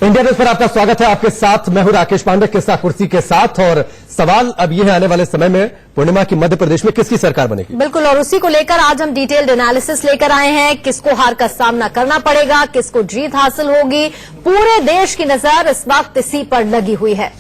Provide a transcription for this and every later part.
India news पर आपका स्वागत है। आपके साथ मैं हूं राकेश पांडे, किस्सा कुर्सी के साथ। और सवाल अब यह है, आने वाले समय में पूर्णिमा की मध्य प्रदेश में किसकी सरकार बनेगी? बिल्कुल, और उसी को लेकर आज हम डिटेल्ड एनालिसिस लेकर आए हैं। किसको हार का सामना करना पड़ेगा, किसको जीत हासिल होगी, पूरे देश की नजर इस वक्त इसी पर लगी हुई है।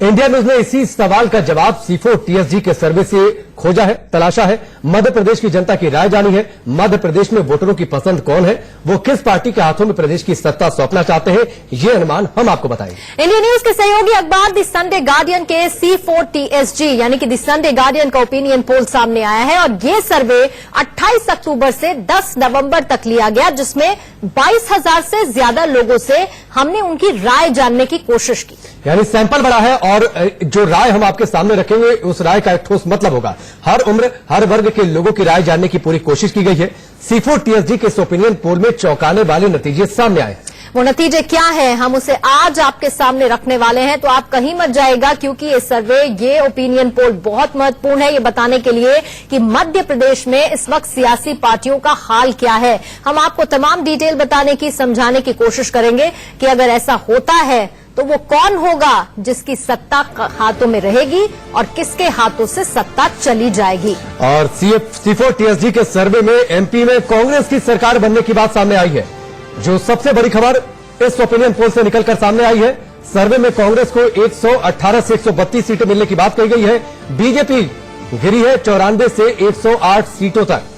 इंडिया न्यूज ने इसी सवाल का जवाब C4 TSG के सर्वे से खोजा है, तलाशा है। मध्य प्रदेश की जनता की राय जानी है। मध्य प्रदेश में वोटरों की पसंद कौन है, वो किस पार्टी के हाथों में प्रदेश की सत्ता सौंपना चाहते हैं, ये अनुमान हम आपको बताएंगे। इंडिया न्यूज के सहयोगी अखबार द संडे गार्डियन के C4 TSG यानी कि द संडे गार्डियन का ओपिनियन पोल सामने आया है और ये सर्वे 28 अक्टूबर से 10 नवंबर तक लिया गया, जिसमें 22,000 से ज्यादा लोगों से हमने उनकी राय जानने की कोशिश की। यानी सैंपल बड़ा है और जो राय हम आपके सामने रखेंगे उस राय का एक ठोस मतलब होगा। हर उम्र, हर वर्ग के लोगों की राय जानने की पूरी कोशिश की गई है। C4 TSG के इस ओपिनियन पोल में चौंकाने वाले नतीजे सामने आए। वो नतीजे क्या है, हम उसे आज आपके सामने रखने वाले हैं, तो आप कहीं मत जाएगा, क्योंकि ये सर्वे, ये ओपिनियन पोल बहुत महत्वपूर्ण है ये बताने के लिए कि मध्य प्रदेश में इस वक्त सियासी पार्टियों का हाल क्या है। हम आपको तमाम डिटेल बताने की, समझाने की कोशिश करेंगे कि अगर ऐसा होता है तो वो कौन होगा जिसकी सत्ता हाथों में रहेगी और किसके हाथों से सत्ता चली जाएगी। और C4 TSG के सर्वे में MP में कांग्रेस की सरकार बनने की बात सामने आई है। जो सबसे बड़ी खबर इस ओपिनियन पोल से निकलकर सामने आई है, सर्वे में कांग्रेस को 118 से 132 सीटें मिलने की बात कही गई है। बीजेपी गिरी है 94 से 108 सीटों तक।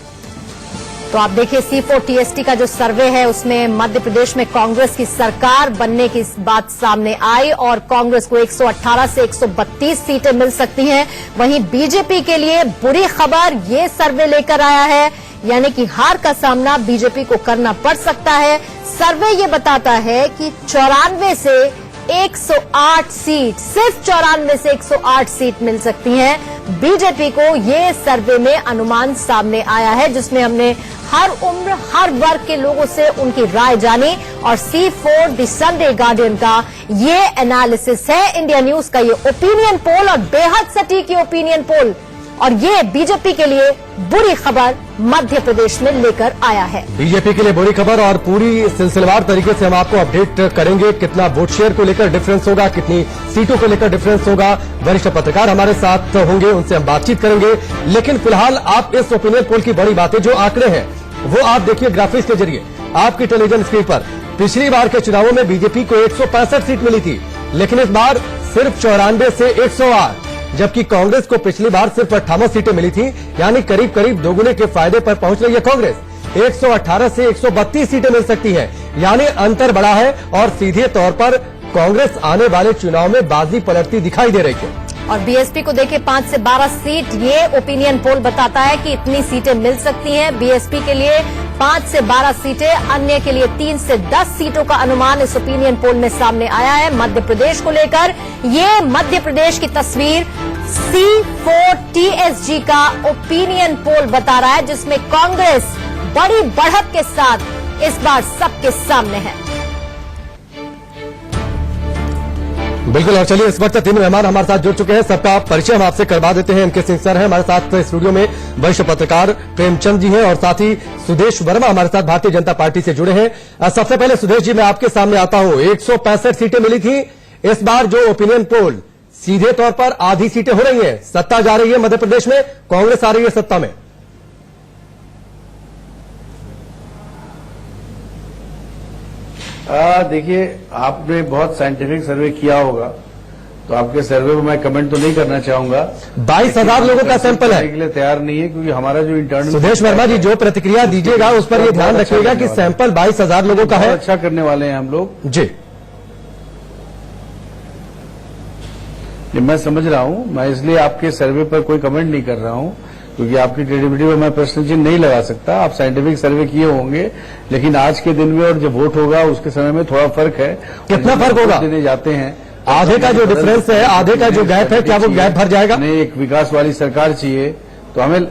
तो आप देखिए, C4 TSG का जो सर्वे है उसमें मध्य प्रदेश में कांग्रेस की सरकार बनने की बात सामने आई और कांग्रेस को 118 से 132 सीटें मिल सकती हैं। वहीं बीजेपी के लिए बुरी खबर ये सर्वे लेकर आया है, यानी कि हार का सामना बीजेपी को करना पड़ सकता है। सर्वे ये बताता है कि 94 से 108 सीट, सिर्फ 94 से 108 सीट मिल सकती हैं बीजेपी को। ये सर्वे में अनुमान सामने आया है, जिसमें हमने हर उम्र, हर वर्ग के लोगों से उनकी राय जानी और C4 द संडे गार्डियन का ये एनालिसिस है। इंडिया न्यूज का ये ओपिनियन पोल और बेहद सटीक ये ओपिनियन पोल, और ये बीजेपी के लिए बुरी खबर मध्य प्रदेश में लेकर आया है। बीजेपी के लिए बुरी खबर और पूरी सिलसिलेवार तरीके से हम आपको अपडेट करेंगे। कितना वोट शेयर को लेकर डिफरेंस होगा, कितनी सीटों को लेकर डिफरेंस होगा। वरिष्ठ पत्रकार हमारे साथ होंगे, उनसे हम बातचीत करेंगे। लेकिन फिलहाल आप इस ओपिनियन पोल की बड़ी बातें, जो आंकड़े हैं वो आप देखिए ग्राफिक्स के जरिए आपकी टेलीविजन स्क्रीन पर। पिछली बार के चुनावों में बीजेपी को 165 सीट मिली थी, लेकिन इस बार सिर्फ 94 से 108, जबकि कांग्रेस को पिछली बार सिर्फ 58 सीटें मिली थी। यानी करीब करीब दोगुने के फायदे पर पहुंच रही है कांग्रेस। 118 से 132 सीटें मिल सकती हैं, यानी अंतर बड़ा है और सीधे तौर पर कांग्रेस आने वाले चुनाव में बाजी पलटती दिखाई दे रही है। और बीएसपी को देखिए 5 से 12 सीट, ये ओपिनियन पोल बताता है कि इतनी सीटें मिल सकती हैं बीएसपी के लिए। 5 से 12 सीटें, अन्य के लिए 3 से 10 सीटों का अनुमान इस ओपिनियन पोल में सामने आया है। मध्य प्रदेश को लेकर ये मध्य प्रदेश की तस्वीर C4 TSG का ओपिनियन पोल बता रहा है, जिसमें कांग्रेस बड़ी बढ़त के साथ इस बार सबके सामने है। बिल्कुल, और चलिए इस वक्त 3 मेहमान हमारे साथ जुड़ चुके हैं। सबका परिचय हम आपसे करवा देते हैं। इनके सिंह सर हैं हमारे साथ स्टूडियो में, वरिष्ठ पत्रकार प्रेमचंद जी हैं और साथ ही सुदेश वर्मा हमारे साथ भारतीय जनता पार्टी से जुड़े हैं। सबसे पहले सुदेश जी, मैं आपके सामने आता हूं। 165 सीटें मिली थी, इस बार जो ओपिनियन पोल सीधे तौर पर आधी सीटें हो रही हैं, सत्ता जा रही है मध्य प्रदेश में, कांग्रेस आ रही है सत्ता में। देखिए, आपने बहुत साइंटिफिक सर्वे किया होगा, तो आपके सर्वे में मैं कमेंट तो नहीं करना चाहूंगा। 22,000 लोगों का सैंपल है, के लिए तैयार नहीं है, क्योंकि हमारा जो इंटरनल। सुदेश वर्मा जी, जो प्रतिक्रिया दीजिएगा उस पर ये ध्यान रखिएगा कि सैंपल 22,000 लोगों का है। अच्छा करने वाले हैं हम लोग जी। मैं समझ रहा हूं, मैं इसलिए आपके सर्वे पर कोई कमेंट नहीं कर रहा हूं, क्योंकि आपकी क्रेडिबिलिटी पर मैं प्रश्न चिन्ह नहीं लगा सकता। आप साइंटिफिक सर्वे किए होंगे, लेकिन आज के दिन में और जब वोट होगा उसके समय में थोड़ा फर्क है। कितना फर्क होगा? देने जाते हैं, आधे का जो डिफरेंस है, आधे का जो गैप है, क्या वो गैप भर जाएगा? नहीं, एक विकास वाली सरकार चाहिए, तो हमें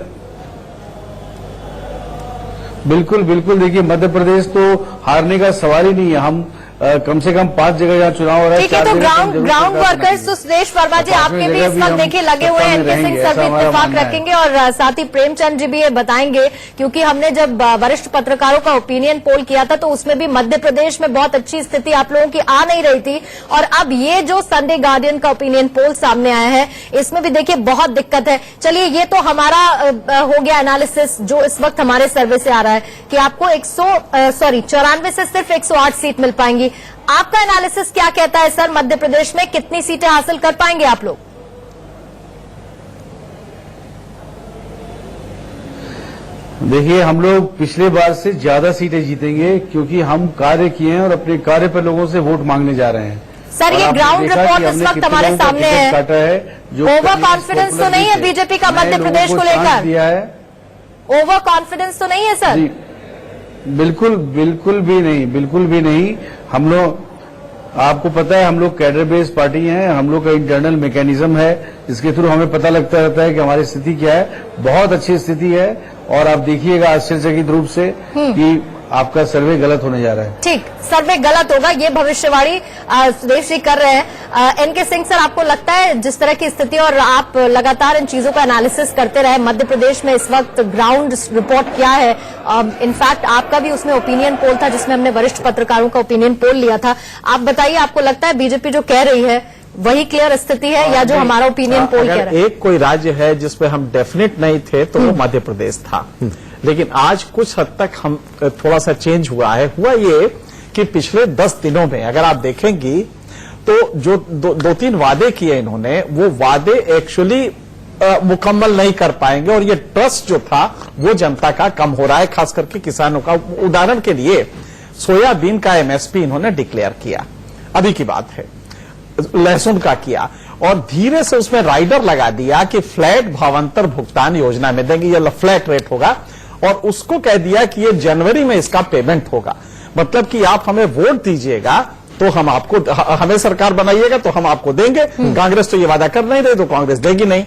बिल्कुल बिल्कुल। देखिए, मध्य प्रदेश तो हारने का सवाल ही नहीं है। हम कम से कम 5 जगह जहाँ चुनाव हो रहा है। ठीक है, तो ग्राउंड वर्कर्स तो सुरेश वर्मा जी आपके भी इस वक्त देखिए लगे हुए हैं। एनके सिंह सर भी इत्तेफाक रखेंगे और साथ ही प्रेमचंद जी भी ये बताएंगे, क्योंकि हमने जब वरिष्ठ पत्रकारों का ओपिनियन पोल किया था तो उसमें भी मध्य प्रदेश में बहुत अच्छी स्थिति आप लोगों की आ नहीं रही थी, और अब ये जो संडे गार्डियन का ओपिनियन पोल सामने आया है इसमें भी देखिए बहुत दिक्कत है। चलिए, ये तो हमारा हो गया एनालिसिस जो इस वक्त हमारे सर्वे से आ रहा है कि आपको 94 से सिर्फ 108 सीट मिल पाएंगी। आपका एनालिसिस क्या कहता है सर, मध्य प्रदेश में कितनी सीटें हासिल कर पाएंगे आप लोग? देखिए, हम लोग पिछले बार से ज्यादा सीटें जीतेंगे क्योंकि हम कार्य किए हैं और अपने कार्य पर लोगों से वोट मांगने जा रहे हैं। सर, ये ग्राउंड रिपोर्ट इस वक्त हमारे सामने है। ओवर कॉन्फिडेंस तो नहीं है बीजेपी का मध्य प्रदेश को लेकर? दिया है। ओवर कॉन्फिडेंस तो नहीं है सर? बिल्कुल भी नहीं। हम लोग, आपको पता है, हम लोग कैडर बेस्ड पार्टी हैं। हम लोग का इंटरनल मैकेनिज्म है जिसके थ्रू हमें पता लगता रहता है कि हमारी स्थिति क्या है। बहुत अच्छी स्थिति है और आप देखिएगा आश्चर्यचकित रूप से कि आपका सर्वे गलत होने जा रहा है। ठीक, सर्वे गलत होगा ये भविष्यवाणी सुरेश जी कर रहे हैं। एनके सिंह सर, आपको लगता है जिस तरह की स्थिति और आप लगातार इन चीजों का एनालिसिस करते रहे, मध्य प्रदेश में इस वक्त ग्राउंड रिपोर्ट क्या है? इनफैक्ट आपका भी उसमें ओपिनियन पोल था जिसमें हमने वरिष्ठ पत्रकारों का ओपिनियन पोल लिया था। आप बताइए, आपको लगता है बीजेपी जो कह रही है वही क्लियर स्थिथि है या जो हमारा ओपिनियन पोल कह रहा है? एक कोई राज्य है जिसपे हम डेफिनेट नहीं थे तो वो मध्य प्रदेश था, लेकिन आज कुछ हद तक हम थोड़ा सा चेंज हुआ है। हुआ ये कि पिछले 10 दिनों में अगर आप देखेंगी तो जो दो तीन वादे किए इन्होंने, वो वादे एक्चुअली मुकम्मल नहीं कर पाएंगे और ये ट्रस्ट जो था वो जनता का कम हो रहा है, खास करके किसानों का। उदाहरण के लिए सोयाबीन का एमएसपी इन्होंने डिक्लेयर किया, अभी की बात है, लहसुन का किया और धीरे से उसमें राइडर लगा दिया कि फ्लैट भावांतर भुगतान योजना में देंगे, ये फ्लैट रेट होगा, और उसको कह दिया कि ये जनवरी में इसका पेमेंट होगा। मतलब कि आप हमें वोट दीजिएगा तो हम आपको, हमें सरकार बनाइएगा तो हम आपको देंगे। कांग्रेस तो ये वादा कर नहीं रही तो कांग्रेस देगी नहीं।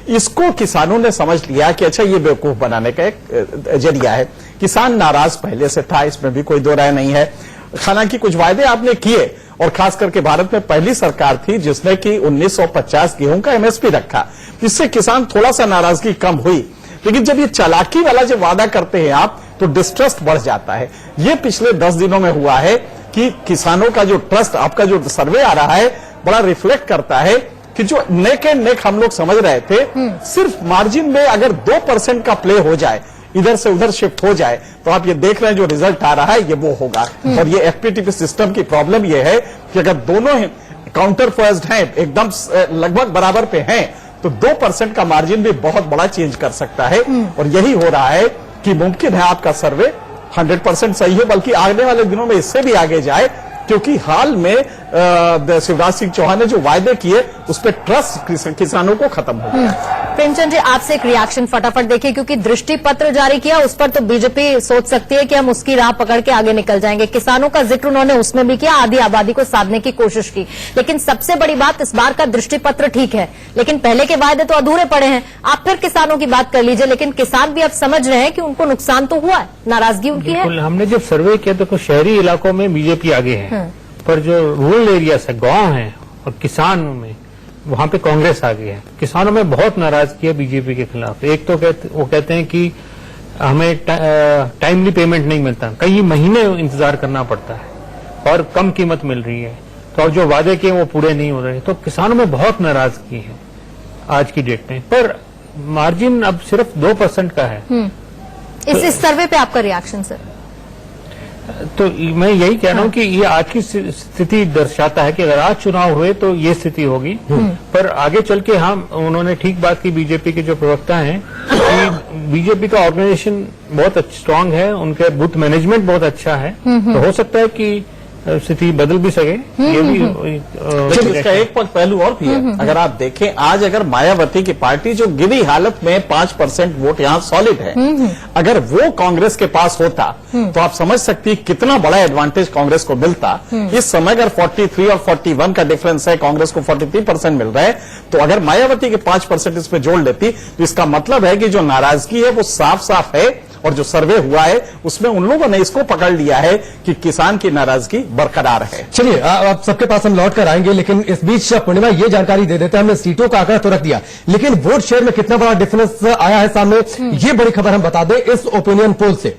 इसको किसानों ने समझ लिया कि अच्छा ये बेवकूफ बनाने का एक जरिया है। किसान नाराज पहले से था, इसमें भी कोई दो राय नहीं है। हालांकि कुछ वायदे आपने किए और खास करके भारत में पहली सरकार थी जिसने कि 1950 गेहूं का एमएसपी रखा, जिससे किसान थोड़ा सा नाराजगी कम हुई। लेकिन जब ये चालाकी वाला जब वादा करते हैं आप तो डिस्ट्रस्ट बढ़ जाता है। ये पिछले 10 दिनों में हुआ है कि किसानों का जो ट्रस्ट, आपका जो सर्वे आ रहा है बड़ा रिफ्लेक्ट करता है कि जो नेक एंड नेक हम लोग समझ रहे थे, सिर्फ मार्जिन में अगर 2% का प्ले हो जाए, इधर से उधर शिफ्ट हो जाए, तो आप ये देख रहे हैं जो रिजल्ट आ रहा है ये वो होगा। और ये एफपीटीपी सिस्टम की प्रॉब्लम ये है कि अगर दोनों काउंटर फोर्स्ड हैं, एकदम लगभग बराबर पे हैं, तो 2% का मार्जिन भी बहुत बड़ा चेंज कर सकता है। और यही हो रहा है कि मुमकिन है आपका सर्वे 100% सही हो, बल्कि आने वाले दिनों में इससे भी आगे जाए, क्योंकि हाल में शिवराज सिंह चौहान ने जो वायदे किए उस पर ट्रस्ट किसानों को खत्म हो गया। प्रेमचंद जी, आपसे एक रिएक्शन फटाफट देखिए, क्योंकि दृष्टि पत्र जारी किया उस पर तो बीजेपी सोच सकती है कि हम उसकी राह पकड़ के आगे निकल जाएंगे। किसानों का जिक्र उन्होंने उसमें भी किया, आधी आबादी को साधने की कोशिश की। लेकिन सबसे बड़ी बात, इस बार का दृष्टि पत्र ठीक है, लेकिन पहले के वायदे तो अधूरे पड़े हैं। आप फिर किसानों की बात कर लीजिए, लेकिन किसान भी अब समझ रहे हैं कि उनको नुकसान तो हुआ है, नाराजगी उनकी है। हमने जब सर्वे किया तो शहरी इलाकों में बीजेपी आगे है, पर जो रूरल एरियाज है, गांव है और किसानों में, वहां पे कांग्रेस आगे है। किसानों में बहुत नाराजगी है बीजेपी के खिलाफ। एक तो वो कहते हैं कि हमें टाइमली पेमेंट नहीं मिलता, कई महीने इंतजार करना पड़ता है और कम कीमत मिल रही है, तो और जो वादे किए वो पूरे नहीं हो रहे। तो किसानों में बहुत नाराजगी है आज की डेट में, पर मार्जिन अब सिर्फ 2% का है। इस सर्वे पे आपका रिएक्शन सर? तो मैं यही कह रहा हूं कि ये आज की स्थिति दर्शाता है कि अगर आज चुनाव हुए तो ये स्थिति होगी, पर आगे चल के हम, उन्होंने ठीक बात की बीजेपी के जो प्रवक्ता हैं कि बीजेपी का ऑर्गेनाइजेशन बहुत स्ट्रांग है, उनके बूथ मैनेजमेंट बहुत अच्छा है, तो हो सकता है कि स्थिति बदल भी सके। ये भी लेकिन इसका एक पहलू और भी है। अगर आप देखें, आज अगर मायावती की पार्टी जो गिरी हालत में 5% वोट यहाँ सॉलिड है, अगर वो कांग्रेस के पास होता तो आप समझ सकती है कितना बड़ा एडवांटेज कांग्रेस को मिलता। इस समय अगर 43 और 41 का डिफरेंस है, कांग्रेस को 43% मिल रहा है, तो अगर मायावती के 5% इसमें जोड़ लेती तो इसका मतलब है कि जो नाराजगी है वो साफ साफ है और जो सर्वे हुआ है उसमें उन लोगों ने इसको पकड़ लिया है कि किसान की नाराजगी बरकरार है। चलिए अब सबके पास हम लौट कर आएंगे, लेकिन इस बीच पूर्णिमा ये जानकारी दे देते हैं, हमने सीटों का आंकड़ा तो रख दिया, लेकिन वोट शेयर में कितना बड़ा डिफरेंस आया है सामने, ये बड़ी खबर हम बता दें इस ओपिनियन पोल से।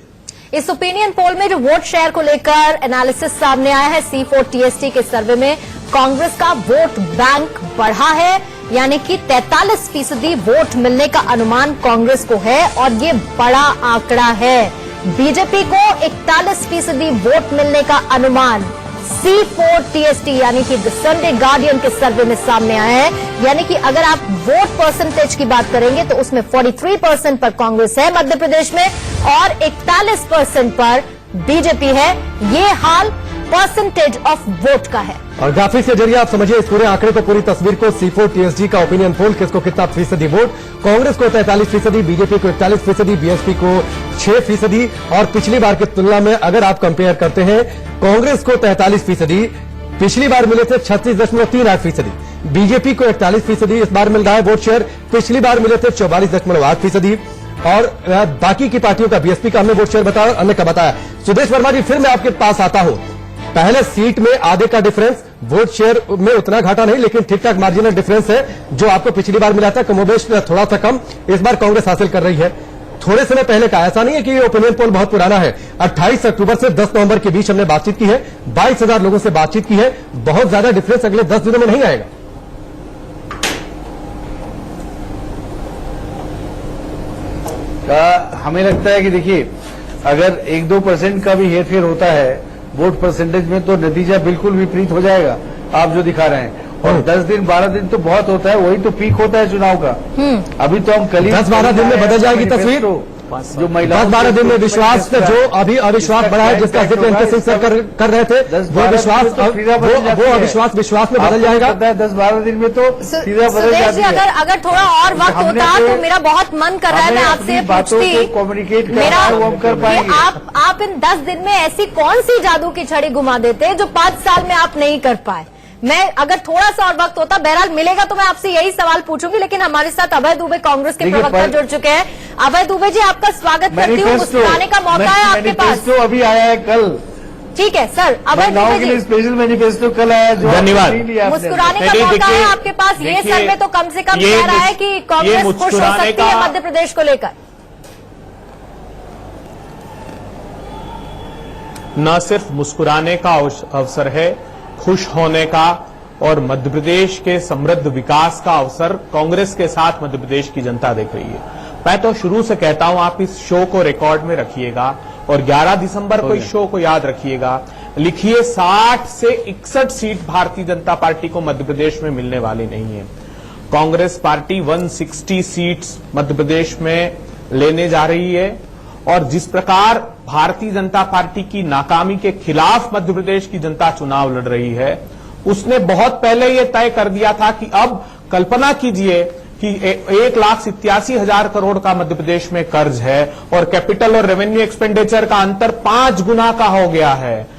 इस ओपिनियन पोल में जो वोट शेयर को लेकर एनालिसिस सामने आया है, C4TST के सर्वे में कांग्रेस का वोट बैंक बढ़ा है, यानी कि 43% वोट मिलने का अनुमान कांग्रेस को है और ये बड़ा आंकड़ा है। बीजेपी को 41% वोट मिलने का अनुमान C4TST यानी कि द संडे गार्डियन के सर्वे में सामने आया है। यानी कि अगर आप वोट परसेंटेज की बात करेंगे तो उसमें 43% पर कांग्रेस है मध्य प्रदेश में और 41% पर बीजेपी है। ये हाल परसेंटेज ऑफ वोट का है। और ग्राफिक के जरिए आप समझिए इस पूरे आंकड़े को, पूरी तस्वीर को। C4TST का ओपिनियन पोल, किसको कितना फीसदी वोट, कांग्रेस को 43%, बीजेपी को 41%, बीएसपी को 6%। और पिछली बार की तुलना में अगर आप कंपेयर करते हैं, कांग्रेस को 43%, पिछली बार मिले थे 36.38%, बीजेपी को 41% इस बार मिल रहा है वोट शेयर, पिछली बार मिले थे 44.8%। और बाकी की पार्टियों का, बीएसपी का हमने वोट शेयर बताया, अन्य का बताया। सुदेश वर्मा जी, फिर मैं आपके पास आता हूं। पहले सीट में आधे का डिफरेंस, वोट शेयर में उतना घाटा नहीं, लेकिन ठीक ठाक मार्जिनल डिफरेंस है जो आपको पिछली बार मिला था, कमोबेश थोड़ा सा कम इस बार कांग्रेस हासिल कर रही है। थोड़े समय पहले का, ऐसा नहीं है कि ये ओपिनियन पोल बहुत पुराना है, 28 अक्टूबर से 10 नवंबर के बीच हमने बातचीत की है, 22,000 लोगों से बातचीत की है। बहुत ज्यादा डिफरेंस अगले 10 दिनों में नहीं आएगा। हमें लगता है कि देखिए, अगर 1-2% का भी हेरफेर होता है वोट परसेंटेज में तो नतीजा बिल्कुल विपरीत हो जाएगा, आप जो दिखा रहे हैं। और 10 दिन 12 दिन तो बहुत होता है, वही तो पीक होता है चुनाव का। अभी तो हम कल ही 10-12 दिन में बदल जाएगी तस्वीर। जो महिला 10-12 दिन में विश्वास, जो अभी अविश्वास बढ़ा है, जिसका जिक्र एनके सिंह सर कर रहे थे, वो विश्वास, वो अविश्वास विश्वास में बदल जाएगा। 10-12 दिन में तो सीधा बदल जाती है। अगर थोड़ा और वक्त होता तो मेरा बहुत मन कर रहा है, मैं आपसे पूछती, कम्युनिकेट मेरा वो हम कर पाएंगे। आप इन 10 दिन में ऐसी कौन सी जादू की छड़ी घुमा देते जो 5 साल में आप नहीं कर पाए। मैं अगर थोड़ा सा और वक्त होता, बहरहाल मिलेगा तो मैं आपसे यही सवाल पूछूंगी। लेकिन हमारे साथ अभय दुबे कांग्रेस के प्रवक्ता जुड़ चुके हैं। अभय दुबे जी, आपका स्वागत करती हूँ, मुस्कुराने का मौका है आपके पास। तो अभी आया है कल, ठीक है सर। अभय दुबे जी, स्पेशल मैनिफेस्टो कल आया, जो धन्यवाद। मुस्कुराने का मौका है आपके पास। ये सर्वे तो कम से कम कह रहा है कि कांग्रेस खुश हो सकती है मध्य प्रदेश को लेकर। न सिर्फ मुस्कुराने का अवसर है, खुश होने का और मध्य प्रदेश के समृद्ध विकास का अवसर कांग्रेस के साथ मध्य प्रदेश की जनता देख रही है। मैं तो शुरू से कहता हूं, आप इस शो को रिकॉर्ड में रखिएगा और 11 दिसंबर को इस शो को याद रखिएगा। लिखिए 60 से 61 सीट भारतीय जनता पार्टी को मध्य प्रदेश में मिलने वाली नहीं है। कांग्रेस पार्टी 160 सीट्स मध्य प्रदेश में लेने जा रही है और जिस प्रकार भारतीय जनता पार्टी की नाकामी के खिलाफ मध्य प्रदेश की जनता चुनाव लड़ रही है, उसने बहुत पहले यह तय कर दिया था कि अब कल्पना कीजिए कि 1,87,000 करोड़ का मध्य प्रदेश में कर्ज है और कैपिटल और रेवेन्यू एक्सपेंडिचर का अंतर 5 गुना का हो गया है।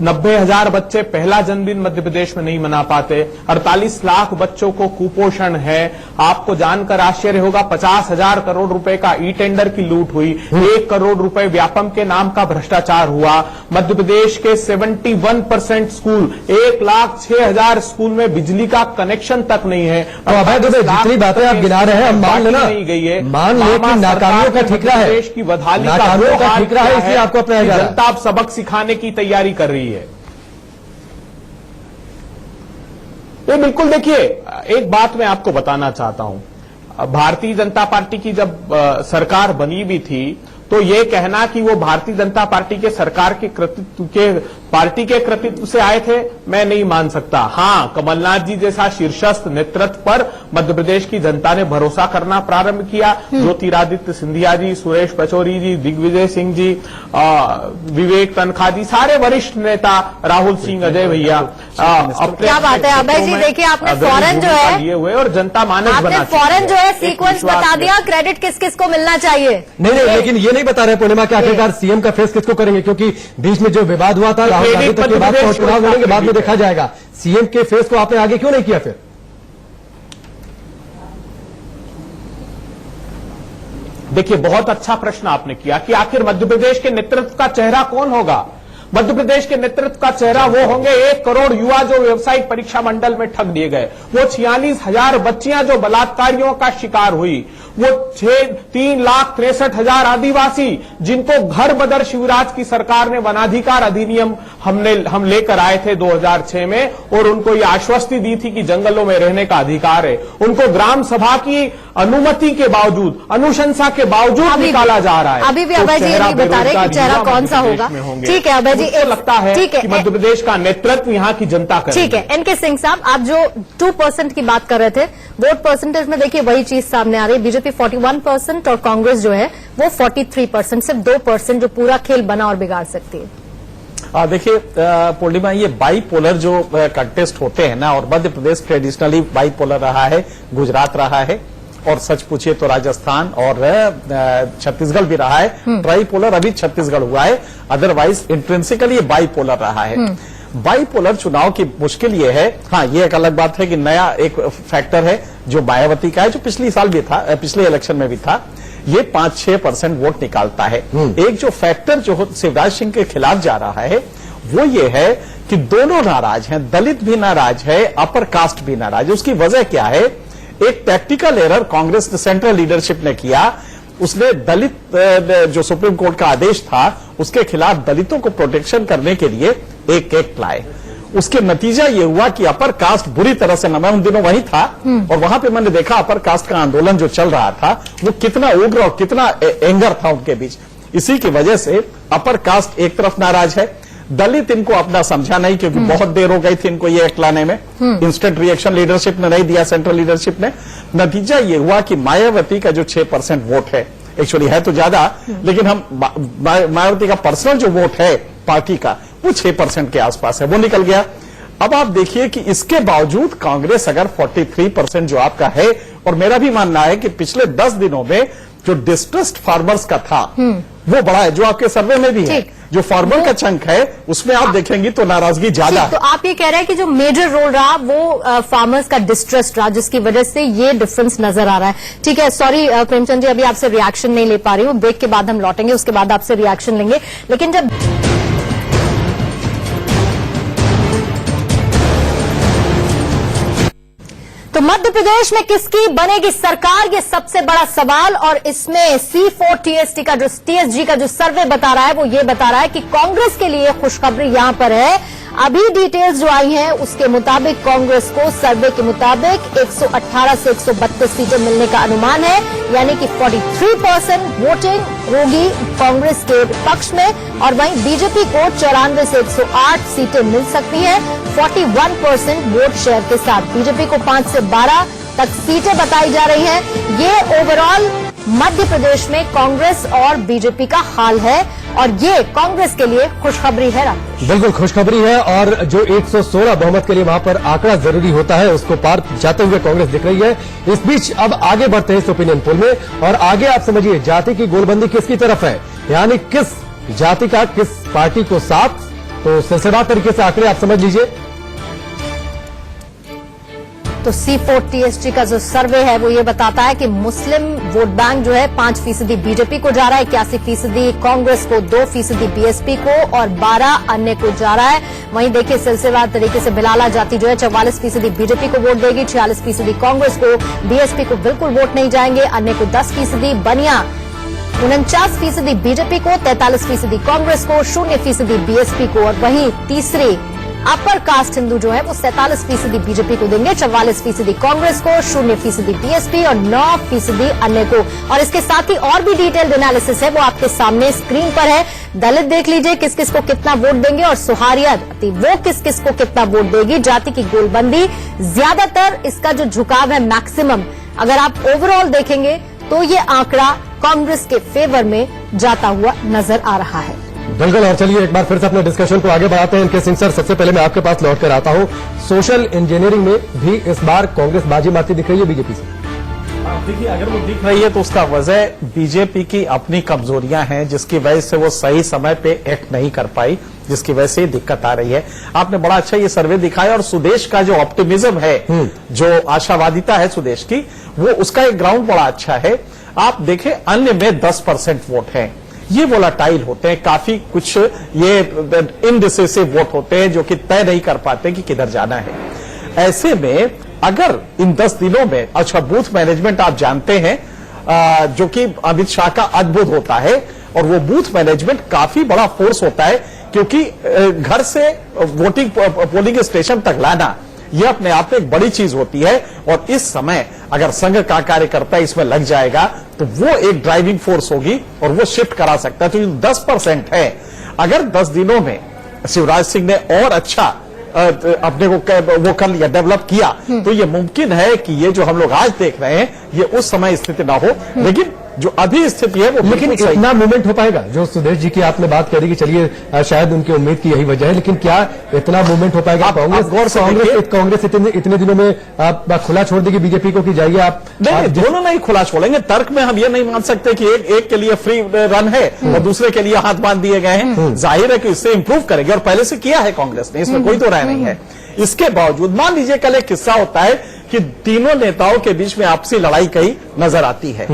90,000 बच्चे पहला जन्मदिन मध्य प्रदेश में नहीं मना पाते, 48 लाख बच्चों को कुपोषण है। आपको जानकर आश्चर्य होगा, 50,000 करोड़ रुपए का ई टेंडर की लूट हुई, 1 करोड़ रुपए व्यापम के नाम का भ्रष्टाचार हुआ। मध्य प्रदेश के 71% स्कूल, 1,06,000 स्कूल में बिजली का कनेक्शन तक नहीं है। तो अभय दुबे, जितनी बातें आप गिना रहे हैं, हम मान लेना, नहीं गई है, मान ले कि नाकामियों का ठिकरा है, देश की बदहाली का नाकामियों का ठिकरा है, इसलिए आपको अपनाया जा रहा है। जनता अब सबक सिखाने की तैयारी कर रही है। ये बिल्कुल, देखिए एक बात मैं आपको बताना चाहता हूं। भारतीय जनता पार्टी की जब सरकार बनी भी थी तो ये कहना कि वो भारतीय जनता पार्टी के सरकार के पार्टी के कृतित्व से आए थे, मैं नहीं मान सकता। हां, कमलनाथ जी जैसा शीर्षस्थ नेतृत्व पर मध्य प्रदेश की जनता ने भरोसा करना प्रारंभ किया। ज्योतिरादित्य सिंधिया जी, सुरेश पचौरी जी, दिग्विजय सिंह जी, विवेक तनखा जी, सारे वरिष्ठ नेता, राहुल सिंह, अजय भैया, क्या बात है अभय जी। देखिए, आपने फौरन जो है लिए हुए और जनता मानस बना, फौरन जो है सीक्वेंस बता दिया, क्रेडिट किस किस को मिलना चाहिए। नहीं, लेकिन ये नहीं बता रहे पूर्णिमा के आखिरकार सीएम का फेस किसको करेंगे, क्योंकि बीच में जो विवाद हुआ था, राहुल गांधी तक के बाद चुनाव लड़ने के बाद में देखा जाएगा। सीएम के फेस को आपने आगे क्यों नहीं किया फिर? देखिए, बहुत अच्छा प्रश्न आपने किया कि आखिर मध्य प्रदेश के नेतृत्व का चेहरा कौन होगा। मध्य प्रदेश के नेतृत्व का चेहरा वो होंगे 1 करोड़ युवा जो व्यावसायिक परीक्षा मंडल में ठग दिए गए, वो 46,000 बच्चियां जो बलात्कारियों का शिकार हुई, वो 3,63,000 आदिवासी जिनको घर बदर शिवराज की सरकार ने वनाधिकार अधिनियम हम लेकर आए थे 2006 में, और उनको ये आश्वस्ति दी थी कि जंगलों में रहने का अधिकार है। उनको ग्राम सभा की अनुमति के बावजूद, अनुशंसा के बावजूद निकाला जा रहा है। अभी भी अभय जी ये नहीं बता रहे कि चेहरा कौन सा होगा। ठीक है अभय जी, लगता है कि मध्य प्रदेश का नेतृत्व यहाँ की जनता करेगी। ठीक है, एनके सिंह साहब, आप जो 2% की बात कर रहे थे, वोट परसेंटेज में देखिए वही चीज सामने आ रही है। बीजेपी 41% और कांग्रेस जो है वो 43%, सिर्फ 2% जो पूरा खेल बना और बिगाड़ सकती है। देखिए पूर्णिमा, ये बाईपोलर जो कंटेस्ट होते हैं ना, और मध्य प्रदेश ट्रेडिशनली बाईपोलर रहा है, गुजरात रहा है, और सच पूछिए तो राजस्थान और छत्तीसगढ़ भी रहा है। ट्राईपोलर अभी छत्तीसगढ़ हुआ है, अदरवाइज इंट्रिंसिकली ये बाईपोलर रहा है। बाईपोलर चुनाव की मुश्किल ये है, हाँ ये एक अलग बात है कि नया एक फैक्टर है जो मायावती का है, जो पिछली साल भी था, पिछले इलेक्शन में भी था, ये 5-6% वोट निकालता है। एक जो फैक्टर जो शिवराज सिंह के खिलाफ जा रहा है वो ये है कि दोनों नाराज हैं, दलित भी नाराज है, अपर कास्ट भी नाराज है। उसकी वजह क्या है? एक tactical error Congress central leadership ने किया। उसने दलित जो सुप्रीम कोर्ट का आदेश था उसके खिलाफ दलितों को प्रोटेक्शन करने के लिए एक एक्ट लाए। उसके नतीजा ये हुआ कि अपर कास्ट बुरी तरह से, मैं उन दिनों वहीं था और वहां पे मैंने देखा अपर कास्ट का आंदोलन जो चल रहा था वो कितना उग्र और कितना एंगर था उनके बीच। इसी की वजह से अपर कास्ट एक तरफ नाराज है, दलित इनको अपना समझा नहीं, क्योंकि बहुत देर हो गई थी इनको ये एक्ट लाने में, इंस्टेंट रिएक्शन लीडरशिप ने नहीं दिया, सेंट्रल लीडरशिप ने। नतीजा ये हुआ कि मायावती का जो 6% वोट है, एक्चुअली है तो ज्यादा, लेकिन हम मायावती का पर्सनल जो वोट है पार्टी का वो 6% के आसपास है, वो निकल गया। अब आप देखिए कि इसके बावजूद कांग्रेस अगर 43% जो आपका है, और मेरा भी मानना है कि पिछले 10 दिनों में जो डिस्ट्रेस्ड फार्मर्स का था वो बड़ा है, जो आपके सर्वे में भी है, जो फार्मर का चंक है उसमें आप देखेंगी तो नाराजगी ज्यादा है। तो आप ये कह रहे हैं कि जो मेजर रोल रहा वो फार्मर्स का डिस्ट्रेस्ड रहा, जिसकी वजह से ये डिफरेंस नजर आ रहा है। ठीक है, सॉरी प्रेमचंद जी, अभी आपसे रिएक्शन नहीं ले पा रही हूँ, ब्रेक के बाद हम लौटेंगे, उसके बाद आपसे रिएक्शन लेंगे। लेकिन जब तो मध्य प्रदेश में किसकी बनेगी सरकार, ये सबसे बड़ा सवाल। और इसमें C4 TSG का जो सर्वे बता रहा है वो ये बता रहा है कि कांग्रेस के लिए खुशखबरी यहां पर है। अभी डिटेल्स जो आई हैं उसके मुताबिक कांग्रेस को सर्वे के मुताबिक 118 से 132 सीटें मिलने का अनुमान है, यानी कि 43% वोटिंग होगी कांग्रेस के पक्ष में, और वहीं बीजेपी को 94 से 108 सीटें मिल सकती हैं 41% वोट शेयर के साथ। बीजेपी को 5 से 12 तक सीटें बताई जा रही हैं। ये ओवरऑल मध्य प्रदेश में कांग्रेस और बीजेपी का हाल है, और ये कांग्रेस के लिए खुशखबरी है। बिल्कुल खुशखबरी है, और जो 116 बहुमत के लिए वहां पर आंकड़ा जरूरी होता है उसको पार जाते हुए कांग्रेस दिख रही है। इस बीच अब आगे बढ़ते हैं इस ओपिनियन पोल में, और आगे आप समझिए जाति की गोलबंदी किसकी तरफ है, यानी किस जाति का किस पार्टी को साथ। तो सिलसिलेवार तरीके से आंकड़े आप समझ लीजिए। तो C4 TSG का जो सर्वे है वो ये बताता है कि मुस्लिम वोट बैंक जो है 5% बीजेपी को जा रहा है, 81% कांग्रेस को, 2% बीएसपी को और 12 अन्य को जा रहा है। वहीं देखिए सिलसिलेवार तरीके से बिलाला जाति जो है 44% बीजेपी को वोट देगी, 46% कांग्रेस को, बीएसपी को बिल्कुल वोट नहीं जाएंगे, अन्य को 10%, बनिया 49% बीजेपी को, 43% कांग्रेस को, 0% बीएसपी को, और वहीं तीसरी अपर कास्ट हिंदू जो है वो 47% बीजेपी को देंगे, 44% कांग्रेस को, 0% बीएसपी और 9% अन्य को। और इसके साथ ही और भी डिटेल्ड एनालिसिस है वो आपके सामने स्क्रीन पर है। दलित देख लीजिए किस किस को कितना वोट देंगे, और सुहारियत वो किस किस को कितना वोट देगी। जाति की गोलबंदी ज्यादातर इसका जो झुकाव है मैक्सिमम, अगर आप ओवरऑल देखेंगे तो ये आंकड़ा कांग्रेस के फेवर में जाता हुआ नजर आ रहा है। बिल्कुल, और चलिए एक बार फिर से अपने डिस्कशन को आगे बढ़ाते हैं। इनके सिंह सर, सबसे पहले मैं आपके पास लौट कर आता हूं, सोशल इंजीनियरिंग में भी इस बार कांग्रेस बाजी मारती दिख रही है बीजेपी से। देखिए अगर वो दिख रही है तो उसका वजह बीजेपी की अपनी कमजोरियां हैं, जिसकी वजह से वो सही समय पे एक्ट नहीं कर पाई, जिसकी वजह से दिक्कत आ रही है। आपने बड़ा अच्छा ये सर्वे दिखाया, और सुदेश का जो ऑप्टिमिज्म है, जो आशावादिता है सुदेश की, वो उसका एक ग्राउंड बड़ा अच्छा है। आप देखें अन्य में 10% वोट हैं, ये वोलाटाइल होते हैं, काफी कुछ ये इनडिसिसिव वोट होते हैं जो कि तय नहीं कर पाते कि किधर जाना है। ऐसे में अगर इन 10 दिनों में, अच्छा बूथ मैनेजमेंट आप जानते हैं जो कि अमित शाह का अद्भुत होता है, और वो बूथ मैनेजमेंट काफी बड़ा फोर्स होता है, क्योंकि घर से पोलिंग स्टेशन तक लाना यह अपने आप में एक बड़ी चीज होती है। और इस समय अगर संघ का कार्यकर्ता इसमें लग जाएगा तो वो एक ड्राइविंग फोर्स होगी और वो शिफ्ट करा सकता है। तो ये 10% है, अगर 10 दिनों में शिवराज सिंह ने और अच्छा अपने को वो कर लिया, डेवलप किया, तो ये मुमकिन है कि ये जो हम लोग आज देख रहे हैं ये उस समय स्थिति ना हो। लेकिन जो अभी स्थिति है वो लेकिन इतना मूवमेंट हो पाएगा जो सुदेश जी की आपने बात करी कि चलिए शायद उनकी उम्मीद की यही वजह है, लेकिन क्या इतना मूवमेंट हो पाएगा? कांग्रेस इतने दिनों में आप खुला छोड़ देगी बीजेपी को कि जाइए आप? नहीं, दोनों नहीं खुला छोड़ेंगे। तर्क में हम ये नहीं मान सकते कि एक के लिए फ्री रन है और दूसरे के लिए हाथ बांध दिए गए हैं। जाहिर है कि इससे इंप्रूव करेंगे और पहले से किया है कांग्रेस ने, इसमें कोई तो राय नहीं है। इसके बावजूद मान लीजिए कल एक किस्सा होता है कि तीनों नेताओं के बीच में आपसी लड़ाई कहीं नजर आती है,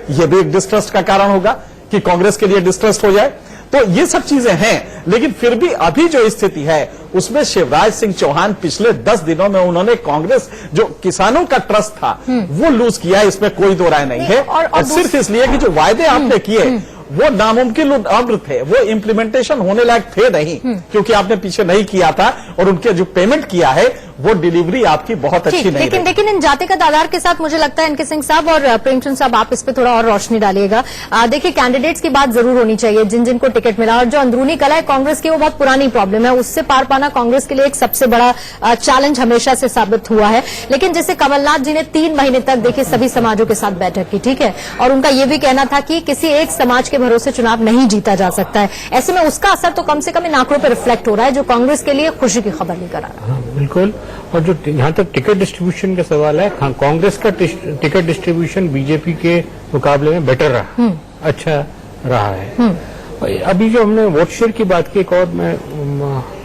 यह भी एक डिस्ट्रस्ट का कारण होगा कि कांग्रेस के लिए डिस्ट्रस्ट हो जाए। तो ये सब चीजें हैं, लेकिन फिर भी अभी जो स्थिति है उसमें शिवराज सिंह चौहान पिछले 10 दिनों में उन्होंने कांग्रेस जो किसानों का ट्रस्ट था वो लूज किया, इसमें कोई दो राय नहीं है। और सिर्फ इसलिए कि जो वायदे आपने किए वो नामुमकिन अम्र थे, वो इम्प्लीमेंटेशन होने लायक थे नहीं, क्योंकि आपने पीछे नहीं किया था, और उनके जो पेमेंट किया है वो डिलीवरी आपकी बहुत अच्छी नहीं रही। लेकिन इन जातिगत आधार के साथ मुझे लगता है एनके सिंह साहब और प्रेमचंद साहब आप इस पे थोड़ा और रोशनी डालिएगा। देखिए कैंडिडेट्स की बात जरूर होनी चाहिए, जिन जिनको टिकट मिला, और जो अंदरूनी कला है कांग्रेस की वो बहुत पुरानी प्रॉब्लम है, उससे पार पाना कांग्रेस के लिए एक सबसे बड़ा चैलेंज हमेशा से साबित हुआ है। लेकिन जैसे कमलनाथ जी ने 3 महीने तक देखिए सभी समाजों के साथ बैठक की, ठीक है, और उनका ये भी कहना था कि किसी एक समाज के भरोसे चुनाव नहीं जीता जा सकता है। ऐसे में उसका असर तो कम से कम इन आंकड़ों पर रिफ्लेक्ट हो रहा है, जो कांग्रेस के लिए खुशी की खबर लेकर आ रहा है। बिल्कुल। और जो यहाँ तक टिकट डिस्ट्रीब्यूशन का सवाल है, कांग्रेस का टिकट डिस्ट्रीब्यूशन बीजेपी के मुकाबले में बेटर रहा, अच्छा रहा है। अभी जो हमने वोट शेयर की बात की, एक और मैं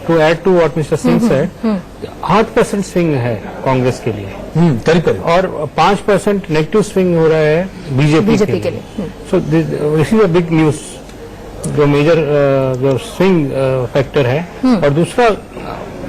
to add to what mister Singh said, 8% swing है कांग्रेस के लिए करीब करीब, और 5% नेगेटिव स्विंग हो रहा है बीजेपी के लिए। So this is a big news, जो मेजर जो स्विंग फैक्टर है। और दूसरा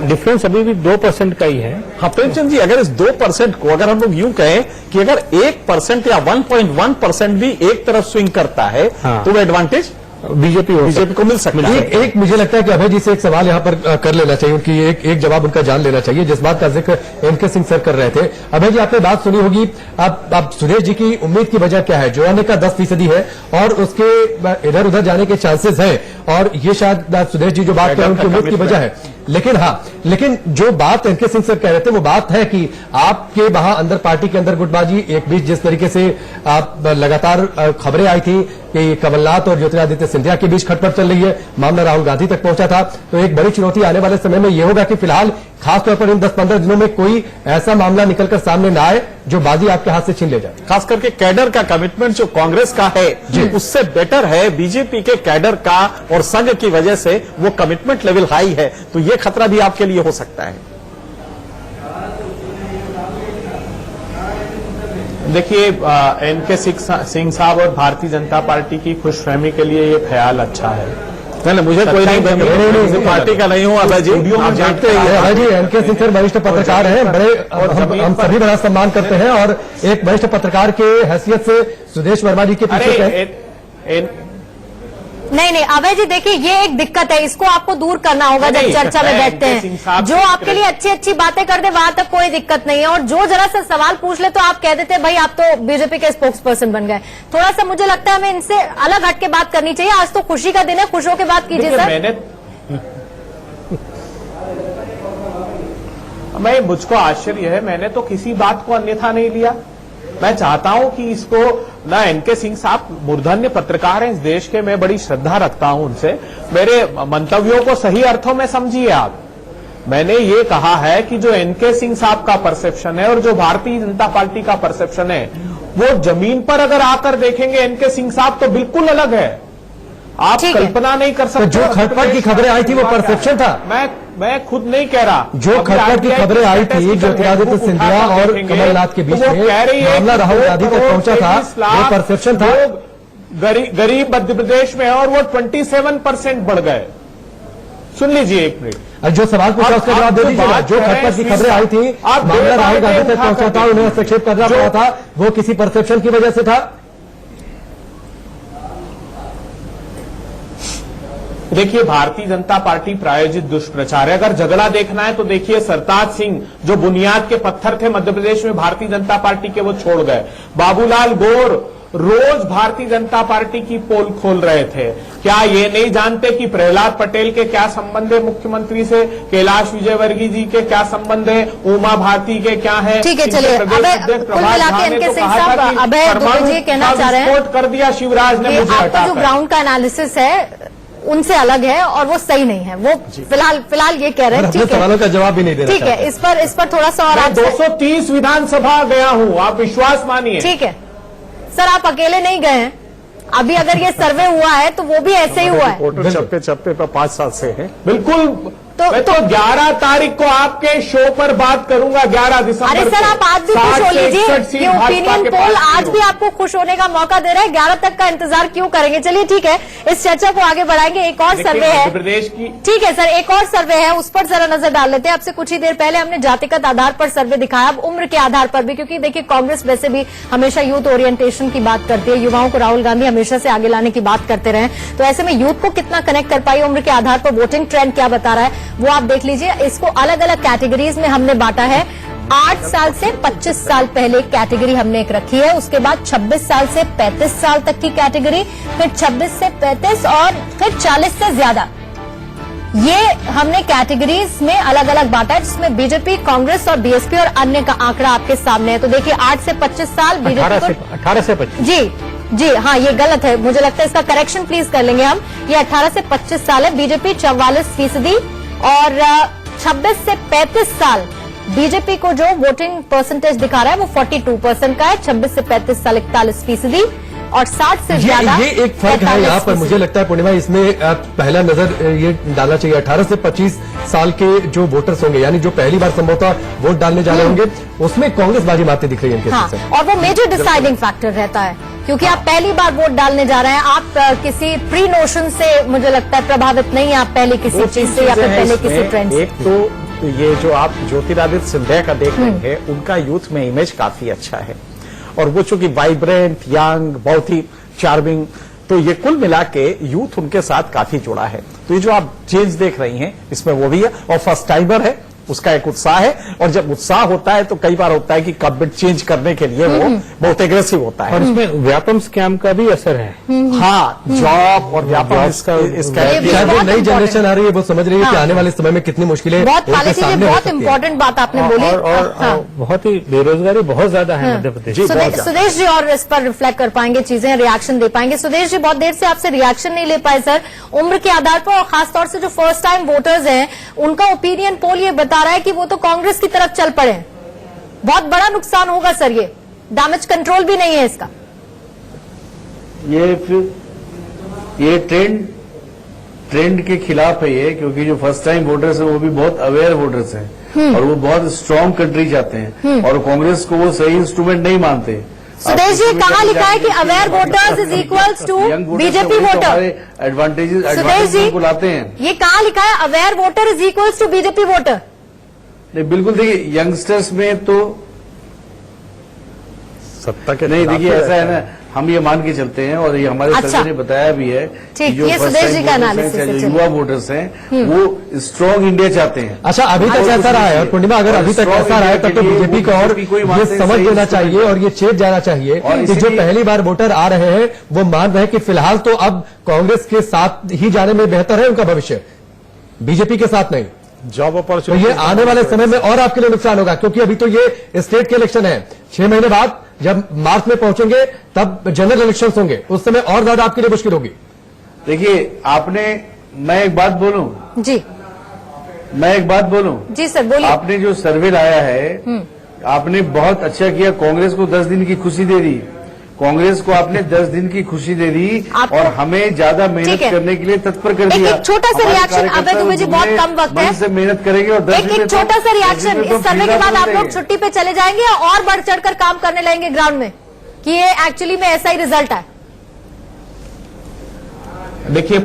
डिफरेंस अभी भी 2% का ही है। हाँ प्रेमचंद जी, अगर इस 2% को अगर हम लोग यूं कहें कि अगर 1% या 1.1% भी एक तरफ स्विंग करता है, तो वो एडवांटेज बीजेपी को मिल सकता है। एक मुझे लगता है कि अभय जी से एक सवाल यहाँ पर कर लेना चाहिए, उनकी एक जवाब उनका जान लेना चाहिए, जिस बात का जिक्र एनके सिंह सर कर रहे थे। अभय जी, आपने बात सुनी होगी, आप सुरेश जी की उम्मीद की वजह क्या है? जो आने का 10% है और उसके इधर उधर जाने के चांसेस है, और ये शायद सुरेश जी जो बात कर रहे हैं उनकी उम्मीद की वजह है। लेकिन जो बात एनके सिंह सर कह रहे थे वो बात है कि आपके वहां अंदर पार्टी के अंदर गुटबाजी, एक बीच जिस तरीके से आप लगातार खबरें आई थी कि कमलनाथ और ज्योतिरादित्य सिंधिया के बीच खटपट चल रही है, मामला राहुल गांधी तक पहुंचा था। तो एक बड़ी चुनौती आने वाले समय में यह होगा कि फिलहाल खासतौर पर इन 10-15 दिनों में कोई ऐसा मामला निकलकर सामने न आए जो बाजी आपके हाथ से छीन ले जाए। खास करके कैडर का कमिटमेंट जो कांग्रेस का है उससे बेटर है बीजेपी के कैडर का, और संघ की वजह से वो कमिटमेंट लेवल हाई है, तो ये खतरा भी आपके लिए हो सकता है। देखिए, एनके सिंह साहब और भारतीय जनता पार्टी की खुशफहमी के लिए ये ख्याल अच्छा है। नहीं, मुझे कोई नहीं, पार्टी का नहीं हूं अभय जी, आप जानते हैं। अभय जी, एनके सिंह सर वरिष्ठ पत्रकार हैं, बड़े हम सभी बड़ा सम्मान करते हैं, और एक वरिष्ठ पत्रकार के हैसियत से सुदेश वर्मा जी के पीछे नहीं अभय जी, देखिए ये एक दिक्कत है, इसको आपको दूर करना होगा जब चर्चा में बैठते हैं। जो आपके लिए अच्छी अच्छी बातें कर दे वहां तक कोई दिक्कत नहीं है, और जो जरा सा सवाल पूछ ले तो आप कह देते भाई आप तो बीजेपी के स्पोक्स पर्सन बन गए। थोड़ा सा मुझे लगता है हमें इनसे अलग हट के बात करनी चाहिए। आज तो खुशी का दिन है, खुश होकर बात कीजिए सर। मुझको आश्चर्य है, मैंने तो किसी बात को अन्यथा नहीं लिया। मैं चाहता हूं कि इसको ना, एनके सिंह साहब मूर्धन्य पत्रकार हैं इस देश के, मैं बड़ी श्रद्धा रखता हूं उनसे, मेरे मंतव्यों को सही अर्थों में समझिए आप। मैंने ये कहा है कि जो एनके सिंह साहब का परसेप्शन है और जो भारतीय जनता पार्टी का परसेप्शन है, वो जमीन पर अगर आकर देखेंगे एनके सिंह साहब तो बिल्कुल अलग है। आप कल्पना नहीं कर सकते। जो खटपट की खबरें आई थी वो परसेप्शन था। मैं खुद नहीं कह रहा। जो अभी खटपट की RBI खबरें आई थी statistical ज्योतिरादित्य handbook सिंधिया उठाकर और देखेंगे, कमलनाथ के बीच तो वो में कह रही है मामला कि राहुल गांधी तक पहुंचा था, 2 करोड़ वो परसेप्शन था। लोग गरीब मध्य प्रदेश में है और वो 27% बढ़ गए। सुन लीजिए एक मिनट। और जो सवाल पूछा उसका जवाब दे दीजिए ना। जो खटपट की खबरें आई थी, मामला राहुल गांधी तक पहुंचा था, उन्हें हस्तक्षेप करना पड़ा था, वो किसी परसेप्शन की वजह से था? देखिए, भारतीय जनता पार्टी प्रायोजित दुष्प्रचार है। अगर झगड़ा देखना है तो देखिए, सरताज सिंह जो बुनियाद के पत्थर थे मध्य प्रदेश में भारतीय जनता पार्टी के, वो छोड़ गए। बाबूलाल गौर रोज भारतीय जनता पार्टी की पोल खोल रहे थे। क्या ये नहीं जानते कि प्रहलाद पटेल के क्या संबंध है मुख्यमंत्री से, कैलाश विजयवर्गीय जी के क्या संबंध है, उमा भारती के क्या है? ठीक है, चलिए। कुल मिला के इनके सिंह साहब, अभय दुबे जी कहना चाह रहे हैं कर दिया शिवराज ने मुझे आपका जो ग्राउंड का एनालिसिस है उनसे अलग है और वो सही नहीं है। वो फिलहाल ये कह रहे हैं। ठीक है, सवालों का जवाब भी नहीं दे रहे। ठीक है, इस पर थोड़ा सा और मैं 230 विधानसभा गया हूं, आप विश्वास मानिए। ठीक है सर, आप अकेले नहीं गए हैं। अभी अगर ये सर्वे हुआ है तो वो भी ऐसे ही हुआ है। रिपोर्टर चप्पे पर 5 साल से है। बिल्कुल। मैं तो 11 तारीख को आपके शो पर बात करूंगा, 11 दिसंबर। अरे सर, आप आज भी खुश हो लीजिए। ये ओपिनियन पोल आज भी आपको खुश होने का मौका दे रहा है। 11 तक का इंतजार क्यों करेंगे? चलिए ठीक है, इस चर्चा को आगे बढ़ाएंगे। एक और सर्वे है प्रदेश की। ठीक है सर, एक और सर्वे है, उस पर जरा नजर डाल लेते हैं। आपसे कुछ ही देर पहले हमने जातिगत आधार पर सर्वे दिखाया, अब उम्र के आधार पर भी, क्योंकि देखिए कांग्रेस वैसे भी हमेशा यूथ ओरिएंटेशन की बात करती है, युवाओं को राहुल गांधी हमेशा से आगे लाने की बात करते रहे। तो ऐसे में यूथ को कितना कनेक्ट कर पाई, उम्र के आधार पर वोटिंग ट्रेंड क्या बता रहा है वो आप देख लीजिए। इसको अलग अलग कैटेगरीज में हमने बांटा है। 8 साल से 25 साल पहले कैटेगरी हमने एक रखी है, उसके बाद 26 साल से 35 साल तक की कैटेगरी, फिर 26 से 35 और फिर 40 से ज्यादा। ये हमने कैटेगरीज में अलग अलग बांटा है, जिसमें बीजेपी, कांग्रेस और बीएसपी और अन्य का आंकड़ा आपके सामने है। तो देखिए 8 से 25 साल बीजेपी को 18 से 25 जी हाँ, ये गलत है, मुझे लगता है इसका करेक्शन प्लीज कर लेंगे हम। ये 18 से 25 साल है, बीजेपी 44% और 26 से 35 साल बीजेपी को जो वोटिंग परसेंटेज दिखा रहा है वो 42% का है, 26 से 35 साल 41% और 60 से ज्यादा ये एक फर्क है यहाँ पर। मुझे लगता है पूर्णिमा, इसमें पहला नजर ये डालना चाहिए। 18 से 25 साल के जो वोटर्स होंगे, यानी जो पहली बार संभवतः वोट डालने जा रहे होंगे, उसमें कांग्रेस बाजी मारती दिख रही है इनके हाँ, और वो मेजर डिसाइडिंग फैक्टर रहता है, क्योंकि आप पहली बार वोट डालने जा रहे हैं। आप किसी प्री नोशन से मुझे लगता है प्रभावित नहीं है, आप पहले किसी चीज से या फिर पहले किसी ट्रेंड से। एक तो ये जो आप ज्योतिरादित्य सिंधिया का देख रहे हैं, उनका यूथ में इमेज काफी अच्छा है और वो चूंकि वाइब्रेंट, यंग, बहुत ही चार्मिंग, तो ये कुल मिला के यूथ उनके साथ काफी जुड़ा है। तो ये जो आप चेंज देख रही हैं, इसमें वो भी है और फर्स्ट टाइमर है, उसका एक उत्साह है। और जब उत्साह होता है तो कई बार होता है कि गवर्नमेंट चेंज करने के लिए वो बहुत एग्रेसिव होता है। और इसमें व्यापम स्कैम का भी असर है। हाँ, जॉब और व्यापम इसका शायद जो नई जनरेशन आ रही है वो समझ रही है कि आने वाले समय में कितनी मुश्किलें बहुत बहुत इंपॉर्टेंट बात आपने बोली और बहुत ही बेरोजगारी बहुत ज्यादा है मध्य प्रदेश। सुदेश जी और इस पर रिफ्लेक्ट कर पाएंगे, चीजें रिएक्शन दे पाएंगे। सुदेश जी, बहुत देर से आपसे रिएक्शन नहीं ले पाए सर, उम्र के आधार पर, और खासतौर से जो फर्स्ट टाइम वोटर्स हैं उनका ओपिनियन पोल ये बता रहा है कि वो तो कांग्रेस की तरफ चल पड़े। बहुत बड़ा नुकसान होगा सर, ये डैमेज कंट्रोल भी नहीं है इसका। ये ट्रेंड के खिलाफ है ये, क्योंकि जो फर्स्ट टाइम वोटर्स हैं वो भी बहुत अवेयर वोटर्स हैं और वो बहुत स्ट्रांग कंट्री चाहते हैं और कांग्रेस को वो सही इंस्ट्रूमेंट नहीं मानते। सुदेश जी, कहाँ लिखा है कि aware voters is equals to BJP voter? Advantages को लाते हैं। ये कहाँ लिखा है aware voter is equals to BJP voter? नहीं, बिल्कुल देखिए, यंगस्टर्स में तो सत्ता के नहीं, देखिए ऐसा है ना, हम ये मान के चलते हैं और ये हमारे सर्वे ने बताया भी है कि जो फर्स्ट टाइम वोटर्स हैं, जो युवा वोटर्स हैं, वो स्ट्रांग इंडिया चाहते हैं। अच्छा, अभी तक ऐसा रहा है। और पूर्णिमा, अगर अभी तक ऐसा रहा है तब तो बीजेपी को और ये समझ देना चाहिए और ये चेत जाना चाहिए कि जो पहली बार वोटर आ रहे हैं वो मान रहे हैं कि फिलहाल तो अब कांग्रेस के साथ ही जाने में बेहतर है उनका भविष्य, बीजेपी के साथ नहीं। जॉब तो अपॉर्चुनिटी ये आने वाले समय में और आपके लिए नुकसान होगा, क्योंकि अभी तो ये स्टेट के इलेक्शन है। 6 महीने बाद जब मार्च में पहुंचेंगे तब जनरल इलेक्शन होंगे, उस समय और ज्यादा आपके लिए मुश्किल होगी। देखिए, मैं एक बात बोलूं जी सर, बोलिए। आपने जो सर्वे लाया है, आपने बहुत अच्छा किया, कांग्रेस को 10 दिन की खुशी दे दी। कांग्रेस को आपने 10 दिन की खुशी दे दी आपको- और हमें ज्यादा मेहनत ठीक है। करने के लिए तत्पर कर एक दिया। छोटा सा हमारे रिएक्शन अभय कार्यकर्ता दुबे जी, बहुत कम वक्त है। मन से मेहनत करेंगे और 10 दिन एक छोटा सा रिएक्शन, इस सर्वे के बाद आप लोग देंगे। छुट्टी पे चले जाएंगे या और बढ़ चढ़कर काम करने लगेंगे ग्राउंड में कि ये एक्चुअली में ऐसा ही रिजल्ट है? देखिए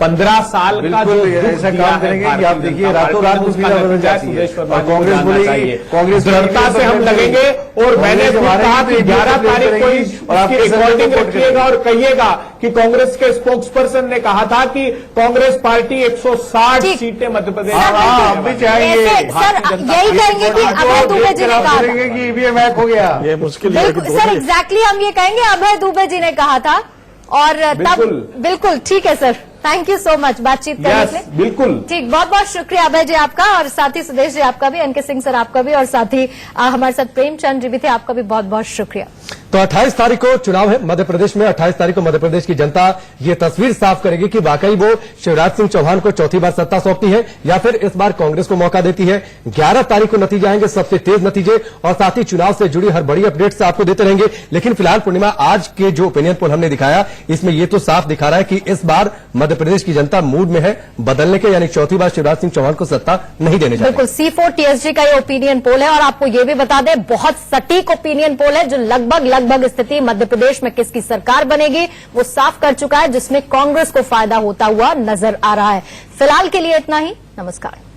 15 साल का जो बिल्कुल दुख ऐसा दिया काम है करेंगे कि भारतीय आप देखिए जनता रातों पार्टी रात ने, को उसका फिर बदल नतीजा जाती है सुदेश वर्मा और जी को कांग्रेस जानना बोलेगी चाहिए। कांग्रेस दृढ़ता से हम लगेंगे और मैंने भी कहा कि 11 तारीख को इसकी रिकॉर्डिंग रखिएगा और कहिएगा कि कांग्रेस के स्पोक्स पर्सन ने कहा था कि कांग्रेस पार्टी 160 ठीक। सीटें मध्य प्रदेश सर, में बिल्कुल। हम भी चाहेंगे। ऐसे, सर, यही कहेंगे कि अभय दुबे जी ने कहा था। कि ईवीएम हैक हो गया। ये मुश्किल है कि बिल्कुल दोनों सर, एग्जैक्टली हम ये कहेंगे अभय दुबे जी ने कहा था और तब बिल्कुल ठीक है sir, thank you so much बातचीत करने के लिए। बिल्कुल ठीक, बहुत बहुत शुक्रिया अभय जी आपका, और साथ ही सुदेश जी आपका भी, एनके सिंह सर आपका भी, और साथ ही हमारे साथ प्रेमचंद जी भी थे, आपका भी बहुत बहुत शुक्रिया। तो 28 तारीख को चुनाव है मध्य प्रदेश में। 28 तारीख को मध्य प्रदेश की जनता ये तस्वीर साफ करेगी कि वाकई वो शिवराज सिंह चौहान को चौथी बार सत्ता सौंपती है या फिर इस बार कांग्रेस को मौका देती है। 11 तारीख को नतीजे आएंगे, सबसे तेज नतीजे, और साथ ही चुनाव से जुड़ी हर बड़ी अपडेट्स आपको देते रहेंगे। लेकिन फिलहाल पूर्णिमा, आज के जो ओपिनियन पोल हमने दिखाया, इसमें ये तो साफ दिखा रहा है कि इस बार मध्य प्रदेश की जनता मूड में है बदलने के, यानी चौथी बार शिवराज सिंह चौहान को सत्ता नहीं देने जा रही। बिल्कुल, C4 TSG का ये ओपिनियन पोल है, और आपको ये भी बता दें बहुत सटीक ओपिनियन पोल है, जो लगभग स्थिति मध्य प्रदेश में किसकी सरकार बनेगी वो साफ कर चुका है, जिसमें कांग्रेस को फायदा होता हुआ नजर आ रहा है। फिलहाल के लिए इतना ही, नमस्कार।